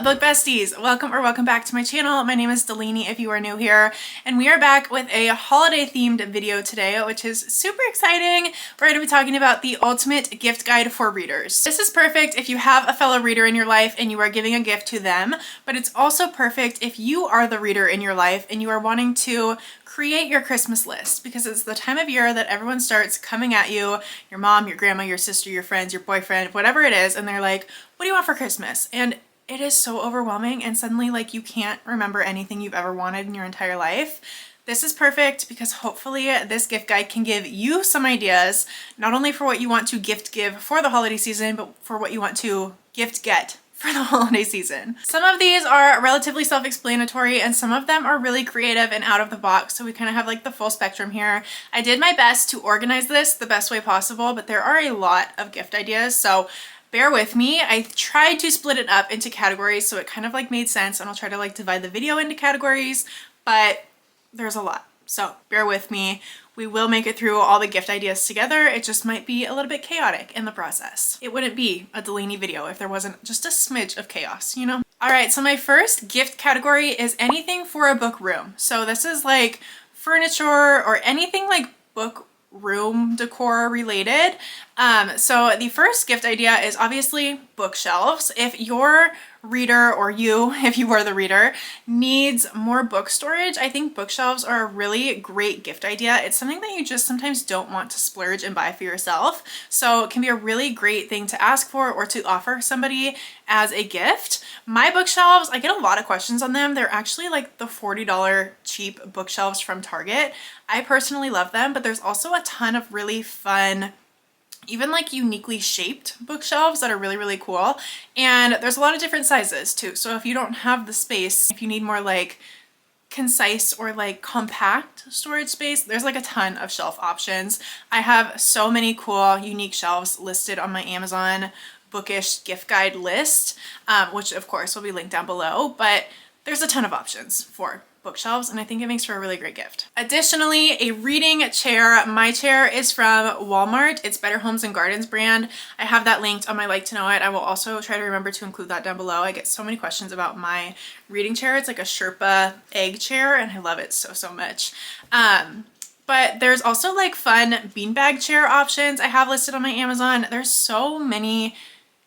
book besties, welcome back to my channel. My name is Delaney if you are new here, and we are back with a holiday themed video today, which is super exciting. We're going to be talking about the ultimate gift guide for readers. This is perfect if you have a fellow reader in your life and you are giving a gift to them, but it's also perfect if you are the reader in your life and you are wanting to create your Christmas list, because it's the time of year that everyone starts coming at you, your mom, your grandma, your sister, your friends, your boyfriend, whatever it is, and they're like, what do you want for Christmas? And it is so overwhelming, and suddenly like you can't remember anything you've ever wanted in your entire life. This is perfect because hopefully this gift guide can give you some ideas, not only for what you want to gift give for the holiday season, but for what you want to gift get for the holiday season. Some of these are relatively self-explanatory and some of them are really creative and out of the box, so we kind of have like the full spectrum here. I did my best to organize this the best way possible, but there are a lot of gift ideas, so bear with me. I tried to split it up into categories so it kind of like made sense, and I'll try to like divide the video into categories, but there's a lot. So bear with me. We will make it through all the gift ideas together. It just might be a little bit chaotic in the process. It wouldn't be a Delaney video if there wasn't just a smidge of chaos, you know? All right, so my first gift category is anything for a book room. So this is like furniture or anything like book room decor related. So the first gift idea is obviously bookshelves. If your reader, or you, if you are the reader, needs more book storage, I think bookshelves are a really great gift idea. It's something that you just sometimes don't want to splurge and buy for yourself. So it can be a really great thing to ask for or to offer somebody as a gift. My bookshelves, I get a lot of questions on them. They're actually like the $40 cheap bookshelves from Target. I personally love them, but there's also a ton of really fun, even like uniquely shaped bookshelves that are really cool. And there's a lot of different sizes too. So if you don't have the space, if you need more like concise or like compact storage space, there's like a ton of shelf options. I have so many cool unique shelves listed on my Amazon bookish gift guide list, which of course will be linked down below, but there's a ton of options for bookshelves, and I think it makes for a really great gift. Additionally, a reading chair. My chair is from Walmart. It's Better Homes and Gardens brand. I have that linked on my Like to Know It. I will also try to remember to include that down below. I get so many questions about my reading chair. It's like a Sherpa egg chair, and I love it so much. But there's also like fun beanbag chair options I have listed on my Amazon. There's so many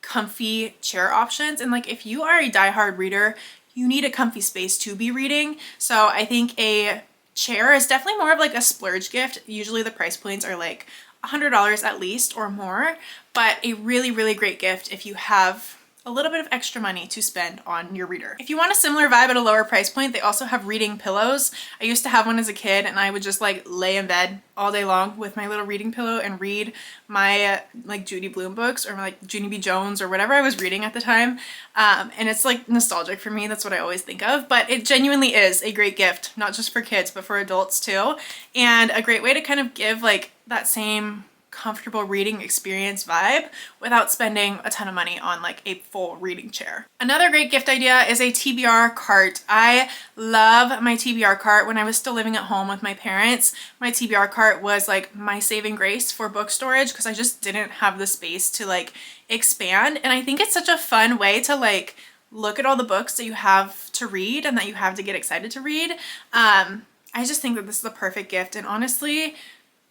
comfy chair options, and like if you are a diehard reader, you need a comfy space to be reading. So I think a chair is definitely more of like a splurge gift. Usually the price points are like $100 at least or more, but a really great gift if you have a little bit of extra money to spend on your reader. If you want a similar vibe at a lower price point, they also have reading pillows. I used to have one as a kid, and I would just like lay in bed all day long with my little reading pillow and read my like Judy Blume books or like Junie B. Jones or whatever I was reading at the time. And it's like nostalgic for me. That's what I always think of, but it genuinely is a great gift, not just for kids, but for adults too. And a great way to kind of give like that same comfortable reading experience vibe without spending a ton of money on like a full reading chair. Another great gift idea is a TBR cart. I love my TBR cart. When I was still living at home with my parents, my TBR cart was like my saving grace for book storage because I just didn't have the space to like expand. And I think it's such a fun way to like look at all the books that you have to read and that you have to get excited to read. I just think that this is the perfect gift, and honestly,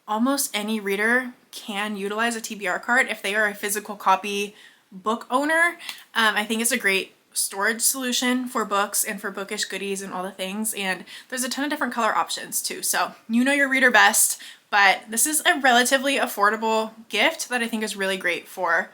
almost any reader can utilize a TBR cart if they are a physical copy book owner. I think it's a great storage solution for books and for bookish goodies and all the things, and there's a ton of different color options too. So you know your reader best, but this is a relatively affordable gift that I think is really great for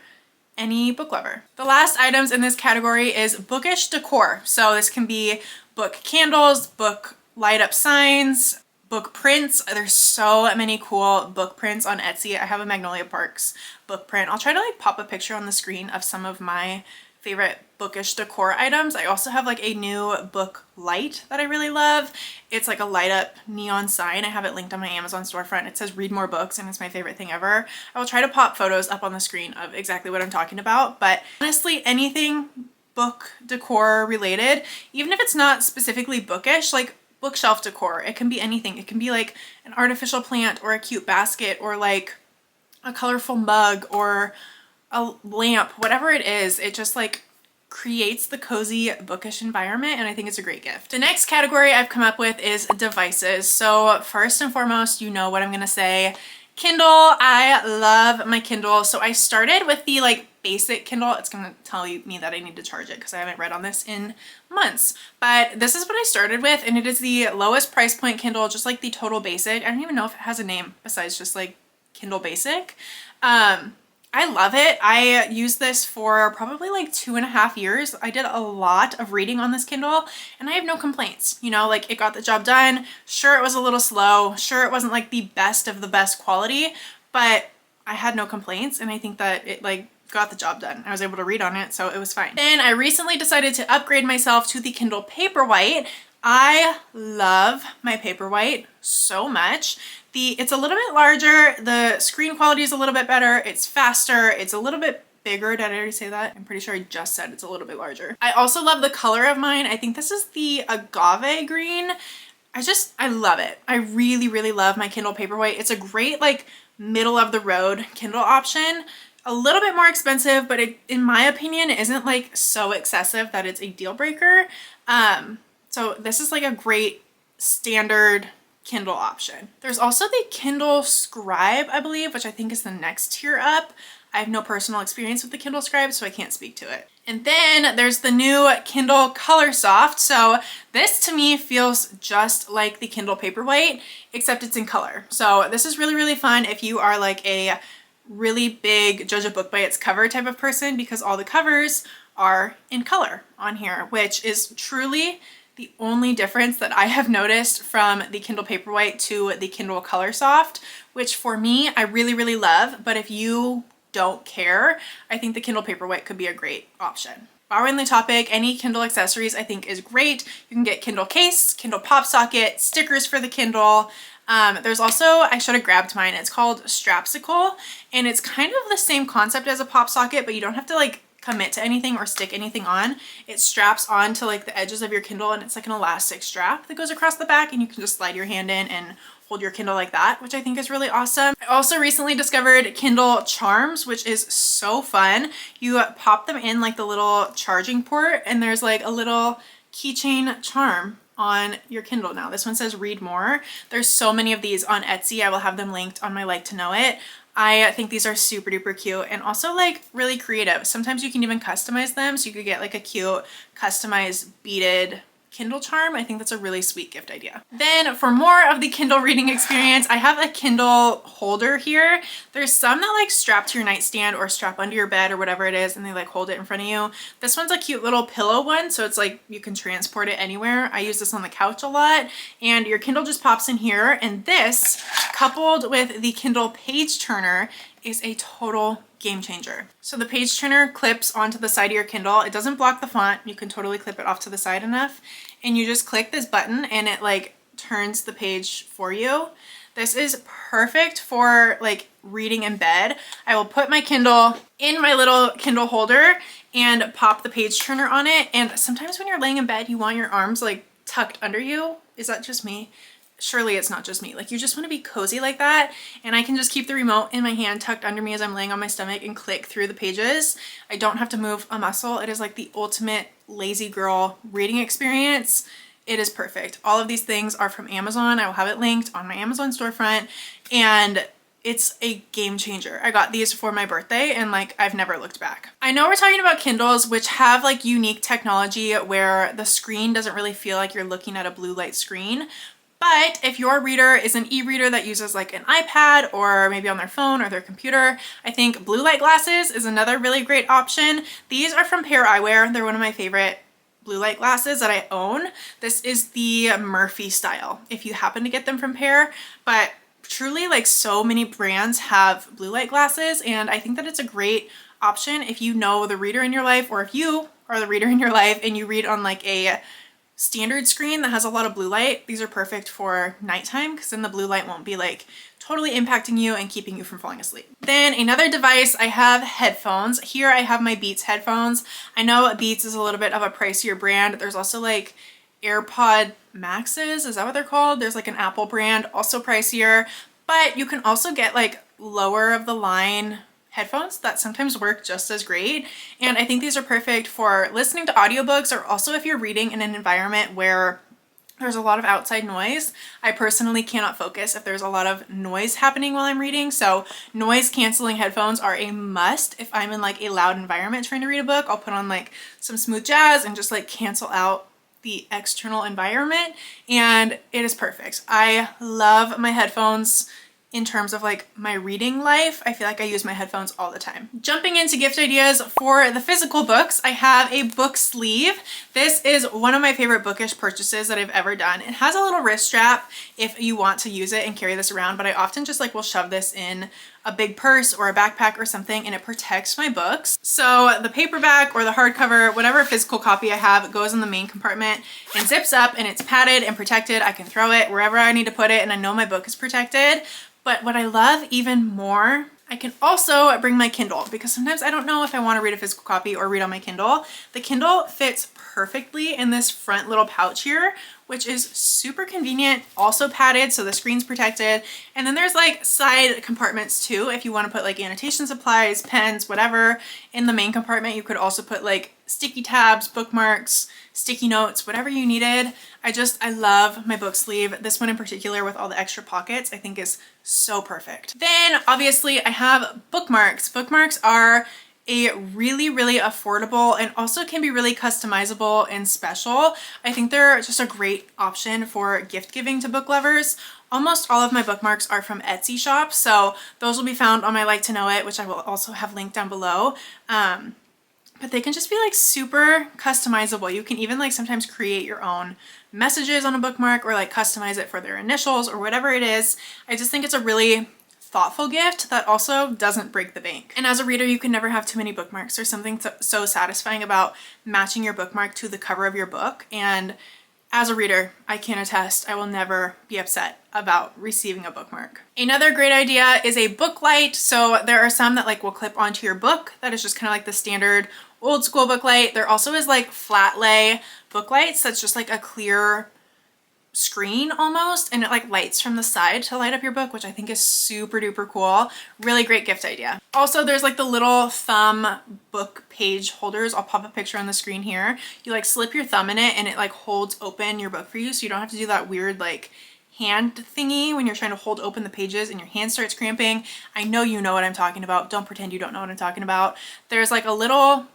any book lover. The last items in this category is bookish decor. So this can be book candles, book light up signs, book prints. There's so many cool book prints on Etsy. I have a Magnolia Parks book print. I'll try to like pop a picture on the screen of some of my favorite bookish decor items. I also have like a new book light that I really love. It's like a light up neon sign. I have it linked on my Amazon storefront. It says read more books, and it's my favorite thing ever. I will try to pop photos up on the screen of exactly what I'm talking about, but honestly, anything book decor related, even if it's not specifically bookish, like bookshelf decor. It can be anything. It can be like an artificial plant or a cute basket or like a colorful mug or a lamp, whatever it is. It just like creates the cozy bookish environment, and I think it's a great gift. The next category I've come up with is devices. So first and foremost, you know what I'm gonna say. Kindle. I love my Kindle. So I started with the like basic Kindle. It's gonna tell me that I need to charge it because I haven't read on this in months. But this is what I started with, and it is the lowest price point Kindle, just like the total basic. I don't even know if it has a name besides just like Kindle Basic. I love it. I used this for probably like 2.5 years. I did a lot of reading on this Kindle and I have no complaints. You know, like it got the job done. Sure, it was a little slow. Sure, it wasn't like the best of the best quality, but I had no complaints, and I think that it like got the job done. I was able to read on it, so it was fine. Then I recently decided to upgrade myself to the Kindle Paperwhite. I love my Paperwhite so much. It's a little bit larger, the screen quality is a little bit better, it's faster, it's a little bit bigger. Did I already say that? I'm pretty sure I just said it's a little bit larger. I also love the color of mine. I think this is the agave green. I love it. I really, really love my Kindle Paperwhite. It's a great like middle of the road Kindle option. A little bit more expensive, but it, in my opinion, isn't like so excessive that it's a deal breaker. So this is like a great standard Kindle option. There's also the Kindle Scribe, I believe, which I think is the next tier up. I have no personal experience with the Kindle Scribe, so I can't speak to it. And then there's the new Kindle Colorsoft. So this to me feels just like the Kindle Paperwhite, except it's in color. So this is really, really fun if you are like a really big judge a book by its cover type of person, because all the covers are in color on here, which is truly the only difference that I have noticed from the Kindle Paperwhite to the Kindle Colorsoft, which for me, I really, really love. But if you don't care, I think the Kindle Paperwhite could be a great option. While we're in the topic, any Kindle accessories I think is great. You can get Kindle case, Kindle pop socket, stickers for the Kindle. There's also, I should have grabbed mine, it's called Strapsicle, and it's kind of the same concept as a pop socket, but you don't have to like commit to anything or stick anything on. It straps on to like the edges of your Kindle, and it's like an elastic strap that goes across the back, and you can just slide your hand in and hold your Kindle like that, which I think is really awesome. I also recently discovered Kindle Charms, which is so fun. You pop them in like the little charging port, and there's like a little keychain charm on your Kindle. Now this one says read more. There's so many of these on Etsy. I will have them linked on my like to know it. I think these are super duper cute and also like really creative. Sometimes you can even customize them, so you could get like a cute customized beaded Kindle charm. I think that's a really sweet gift idea. Then for more of the Kindle reading experience, I have a Kindle holder here. There's some that like strap to your nightstand or strap under your bed or whatever it is, and they like hold it in front of you. This one's a cute little pillow one, so it's like you can transport it anywhere. I use this on the couch a lot, and your Kindle just pops in here, and this coupled with the Kindle page turner is a total game changer. So the page turner clips onto the side of your Kindle. It doesn't block the font. You can totally clip it off to the side enough, and you just click this button and it like turns the page for you. This is perfect for like reading in bed. I will put my Kindle in my little Kindle holder and pop the page turner on it. And sometimes when you're laying in bed, you want your arms like tucked under you. Is that just me? Surely it's not just me. Like you just want to be cozy like that, and I can just keep the remote in my hand tucked under me as I'm laying on my stomach and click through the pages. I don't have to move a muscle. It is like the ultimate lazy girl reading experience. It is perfect. All of these things are from Amazon. I will have it linked on my Amazon storefront, and it's a game changer. I got these for my birthday and like I've never looked back. I know we're talking about Kindles, which have like unique technology where the screen doesn't really feel like you're looking at a blue light screen. But if your reader is an e-reader that uses like an iPad or maybe on their phone or their computer, I think blue light glasses is another really great option. These are from Pair Eyewear. They're one of my favorite blue light glasses that I own. This is the Murphy style, if you happen to get them from Pair. But truly, like so many brands have blue light glasses, and I think that it's a great option if you know the reader in your life, or if you are the reader in your life and you read on like a standard screen that has a lot of blue light. These are perfect for nighttime because then the blue light won't be like totally impacting you and keeping you from falling asleep. Then another device, I have headphones. Here I have my Beats headphones. I know Beats is a little bit of a pricier brand. There's also like AirPod Maxes, is that what they're called? There's like an Apple brand, also pricier, but you can also get like lower of the line headphones that sometimes work just as great. And I think these are perfect for listening to audiobooks, or also if you're reading in an environment where there's a lot of outside noise. I personally cannot focus if there's a lot of noise happening while I'm reading, so noise canceling headphones are a must. If I'm in like a loud environment trying to read a book, I'll put on like some smooth jazz and just like cancel out the external environment, and it is perfect. I love my headphones in terms of like my reading life. I feel like I use my headphones all the time. Jumping into gift ideas for the physical books, I have a book sleeve. This is one of my favorite bookish purchases that I've ever done. It has a little wrist strap if you want to use it and carry this around, but I often just like will shove this in a big purse or a backpack or something, and it protects my books. So the paperback or the hardcover, whatever physical copy I have, goes in the main compartment and zips up, and it's padded and protected. I can throw it wherever I need to put it, and I know my book is protected. But what I love even more, I can also bring my Kindle, because sometimes I don't know if I want to read a physical copy or read on my Kindle. The Kindle fits perfectly in this front little pouch here, which is super convenient, also padded so the screen's protected. And then there's like side compartments too if you want to put like annotation supplies, pens, whatever. In the main compartment you could also put like sticky tabs, bookmarks, sticky notes, whatever you needed. I love my book sleeve. This one in particular with all the extra pockets I think is so perfect. Then obviously I have bookmarks. Bookmarks are a really affordable and also can be really customizable and special. I think they're just a great option for gift giving to book lovers. Almost all of my bookmarks are from Etsy shops, so those will be found on my Like to Know It, which I will also have linked down below. But they can just be like super customizable. You can even like sometimes create your own messages on a bookmark or like customize it for their initials or whatever it is. I just think it's a really thoughtful gift that also doesn't break the bank. And as a reader, you can never have too many bookmarks. There's something so satisfying about matching your bookmark to the cover of your book. And as a reader, I can attest, I will never be upset about receiving a bookmark. Another great idea is a book light. So there are some that like will clip onto your book. That is just kind of like the standard old school book light. There also is like flat lay book lights that's just like a clear screen almost, and it like lights from the side to light up your book, which I think is super duper cool. Really great gift idea. Also, there's like the little thumb book page holders. I'll pop a picture on the screen here. You like slip your thumb in it and it like holds open your book for you, so you don't have to do that weird like hand thingy when you're trying to hold open the pages and your hand starts cramping. I know you know what I'm talking about. Don't pretend you don't know what I'm talking about. There's like a little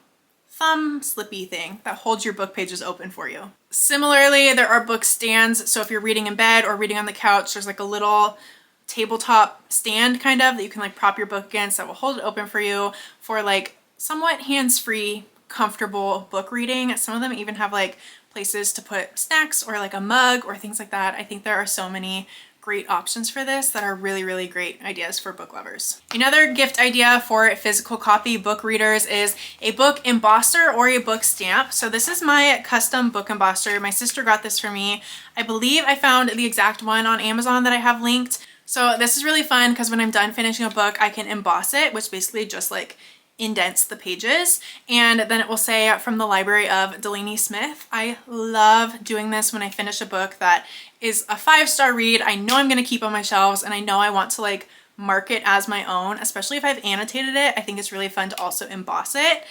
thumb slippy thing that holds your book pages open for you. Similarly, there are book stands. So if you're reading in bed or reading on the couch, there's like a little tabletop stand kind of that you can like prop your book against that will hold it open for you for like somewhat hands-free, comfortable book reading. Some of them even have like places to put snacks or like a mug or things like that. I think there are so many great options for this that are really great ideas for book lovers. Another gift idea for physical copy book readers is a book embosser or a book stamp. So this is my custom book embosser. My sister got this for me. I believe I found the exact one on Amazon that I have linked. So this is really fun because when I'm done finishing a book, I can emboss it, which basically just like indents the pages, and then it will say from the library of Delaney Smith. I love doing this when I finish a book that is a 5-star read. I know I'm going to keep on my shelves, and I know I want to like mark it as my own, especially if I've annotated it. I think it's really fun to also emboss it.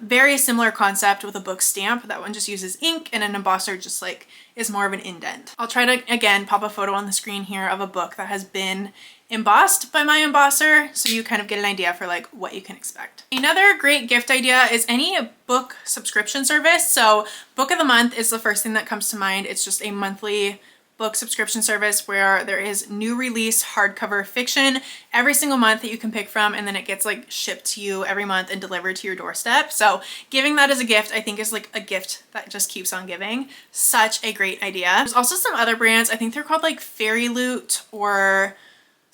Very similar concept with a book stamp. That one just uses ink, and an embosser just like is more of an indent. I'll try to again pop a photo on the screen here of a book that has been embossed by my embosser, so you kind of get an idea for like what you can expect. Another great gift idea is any book subscription service. So Book of the Month is the first thing that comes to mind. It's just a monthly book subscription service where there is new release hardcover fiction every single month that you can pick from, and then it gets like shipped to you every month and delivered to your doorstep. So giving that as a gift I think is like a gift that just keeps on giving. Such a great idea. There's also some other brands. I think they're called like Fairy Loot or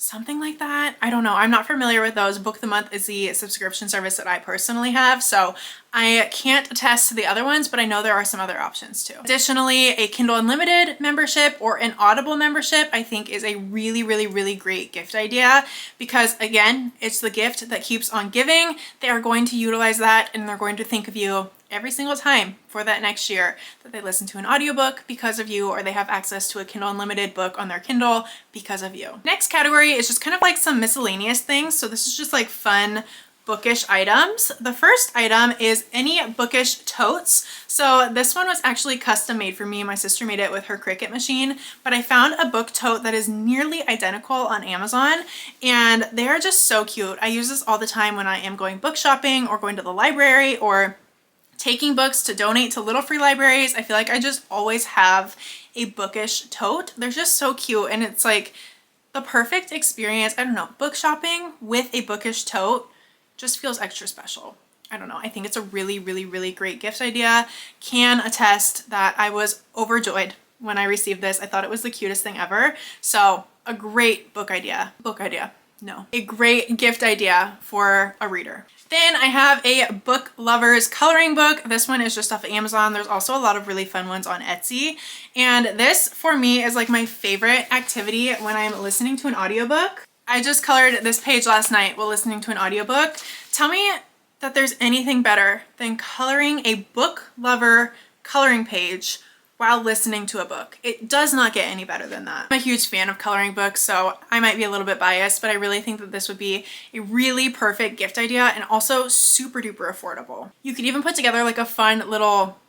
something like that. I don't know. I'm not familiar with those. Book of the Month is the subscription service that I personally have, so I can't attest to the other ones, but I know there are some other options too. Additionally, a Kindle Unlimited membership or an Audible membership I think is a really great gift idea, because again, it's the gift that keeps on giving. They are going to utilize that and they're going to think of you every single time for that next year that they listen to an audiobook because of you, or they have access to a Kindle Unlimited book on their Kindle because of you. Next category is just kind of like some miscellaneous things. So this is just like fun bookish items. The first item is any bookish totes. So this one was actually custom made for me. My sister made it with her Cricut machine, but I found a book tote that is nearly identical on Amazon, and they are just so cute. I use this all the time when I am going book shopping or going to the library or taking books to donate to little free libraries. I feel like I just always have a bookish tote. They're just so cute, and it's like the perfect experience. I don't know, book shopping with a bookish tote just feels extra special. I don't know. I think it's a really, really, really great gift idea. Can attest that I was overjoyed when I received this. I thought it was the cutest thing ever. So a great book idea. No. A great gift idea for a reader. Then I have a book lovers coloring book. This one is just off of Amazon. There's also a lot of really fun ones on Etsy. And this for me is like my favorite activity when I'm listening to an audiobook. I just colored this page last night while listening to an audiobook. Tell me that there's anything better than coloring a book lover coloring page while listening to a book. It does not get any better than that. I'm a huge fan of coloring books, so I might be a little bit biased, but I really think that this would be a really perfect gift idea and also super duper affordable. You could even put together like a fun little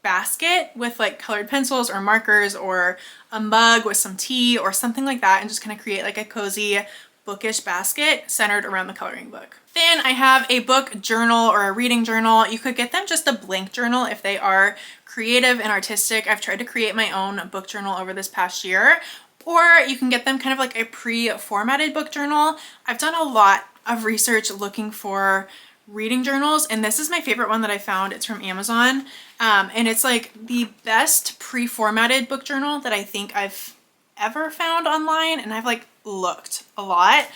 basket with like colored pencils or markers or a mug with some tea or something like that, and just kind of create like a cozy bookish basket centered around the coloring book. Then I have a book journal or a reading journal. You could get them just a blank journal if they are creative and artistic. I've tried to create my own book journal over this past year, or you can get them kind of like a pre-formatted book journal. I've done a lot of research looking for reading journals, and this is my favorite one that I found. It's from Amazon, and it's like the best pre-formatted book journal that I think I've ever found online, and I've like looked a lot.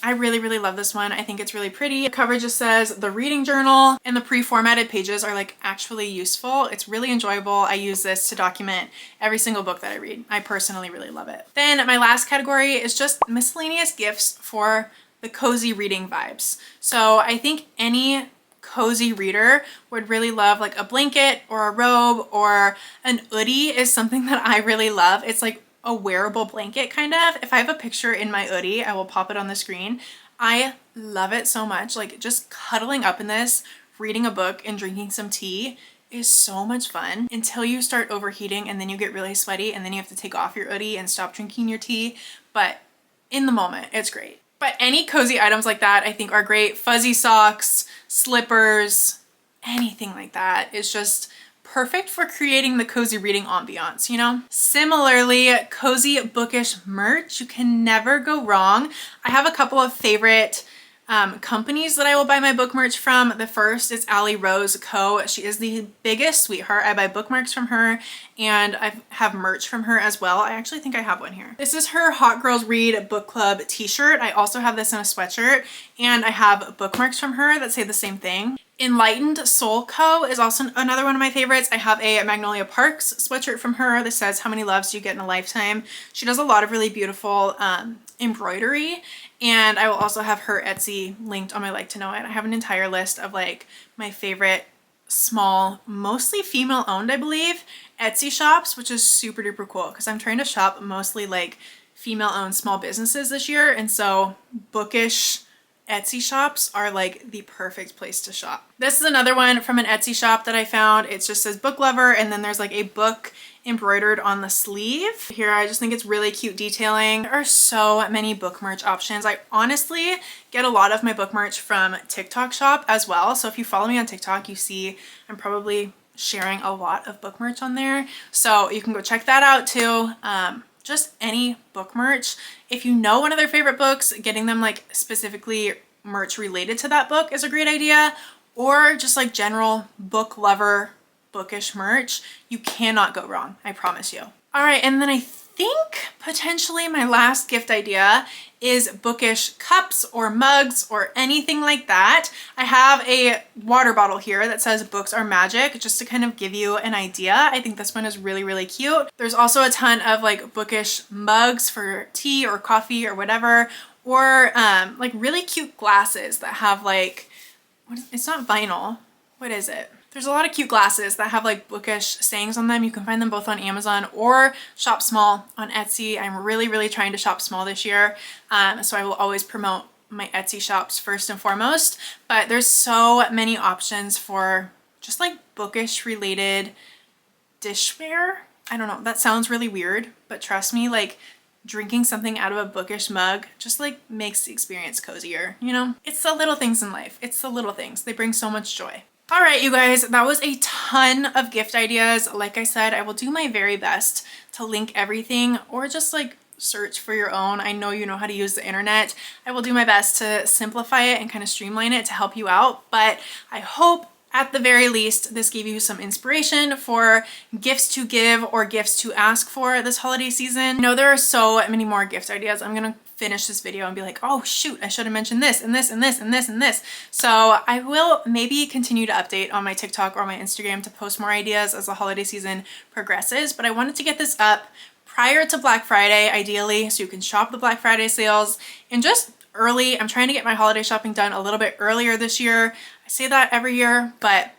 I really, really love this one. I think it's really pretty. The cover just says the reading journal, and the pre-formatted pages are like actually useful. It's really enjoyable. I use this to document every single book that I read. I personally really love it. Then my last category is just miscellaneous gifts for the cozy reading vibes. So I think any cozy reader would really love like a blanket or a robe, or an hoodie is something that I really love. It's like a wearable blanket kind of. If I have a picture in my hoodie, I will pop it on the screen. I love it so much. Like just cuddling up in this, reading a book and drinking some tea is so much fun until you start overheating, and then you get really sweaty, and then you have to take off your hoodie and stop drinking your tea. But in the moment, it's great. But any cozy items like that I think are great. Fuzzy socks, slippers, anything like that is just perfect for creating the cozy reading ambiance, you know? Similarly, cozy bookish merch, you can never go wrong. I have a couple of favorite companies that I will buy my book merch from. The first is Allie Rose Co. She is the biggest sweetheart. I buy bookmarks from her, and I have merch from her as well. I actually think I have one here. This is her Hot Girls Read Book Club t-shirt. I also have this in a sweatshirt, and I have bookmarks from her that say the same thing. Enlightened Soul Co. is also another one of my favorites. I have a Magnolia Parks sweatshirt from her that says, "How many loves do you get in a lifetime?" She does a lot of really beautiful embroidery, and I will also have her Etsy linked on my Like to Know It. I have an entire list of like my favorite small, mostly female owned, I believe, Etsy shops, which is super duper cool because I'm trying to shop mostly like female owned small businesses this year, and so bookish Etsy shops are like the perfect place to shop. This is another one from an Etsy shop that I found. It just says book lover, and then there's like a book embroidered on the sleeve. Here, I just think it's really cute detailing. There are so many book merch options. I honestly get a lot of my book merch from TikTok shop as well. So if you follow me on TikTok, you see I'm probably sharing a lot of book merch on there. So you can go check that out too. Just any book merch. If you know one of their favorite books, getting them like specifically merch related to that book is a great idea, or just like general book lover, bookish merch. You cannot go wrong, I promise you. All right, and then I think potentially my last gift idea is bookish cups or mugs or anything like that. I have a water bottle here that says "Books are magic," just to kind of give you an idea. I think this one is really, really cute. There's also a ton of like bookish mugs for tea or coffee or whatever, or like really cute glasses that have like, it's not vinyl. What is it? There's a lot of cute glasses that have like bookish sayings on them. You can find them both on Amazon or shop small on Etsy. I'm really trying to shop small this year. So I will always promote my Etsy shops first and foremost, but there's so many options for just like bookish related dishware. I don't know, that sounds really weird, but trust me, like drinking something out of a bookish mug just like makes the experience cozier, you know? It's the little things in life. It's the little things. They bring so much joy. All right, you guys, that was a ton of gift ideas. Like I said, I will do my very best to link everything or just like search for your own. I know you know how to use the internet. I will do my best to simplify it and kind of streamline it to help you out, but I hope at the very least, this gave you some inspiration for gifts to give or gifts to ask for this holiday season. I know there are so many more gift ideas. I'm gonna finish this video and be like, oh shoot, I should have mentioned this and this and this and this and this. So I will maybe continue to update on my TikTok or my Instagram to post more ideas as the holiday season progresses, but I wanted to get this up prior to Black Friday, ideally, so you can shop the Black Friday sales and just early. I'm trying to get my holiday shopping done a little bit earlier this year. I say that every year, but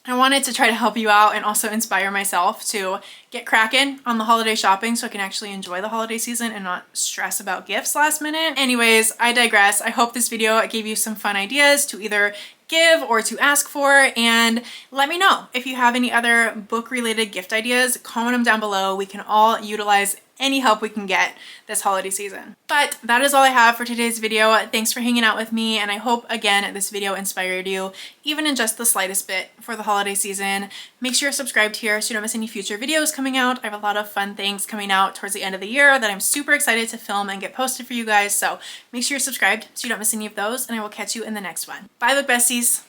I wanted to try to help you out and also inspire myself to get cracking on the holiday shopping so I can actually enjoy the holiday season and not stress about gifts last minute. Anyways, I digress. I hope this video gave you some fun ideas to either give or to ask for, and let me know if you have any other book related gift ideas. Comment them down below. We can all utilize any help we can get this holiday season. But that is all I have for today's video. Thanks for hanging out with me, and I hope again this video inspired you even in just the slightest bit for the holiday season. Make sure you're subscribed here so you don't miss any future videos coming out. I have a lot of fun things coming out towards the end of the year that I'm super excited to film and get posted for you guys, so make sure you're subscribed so you don't miss any of those, and I will catch you in the next one. Bye, book besties.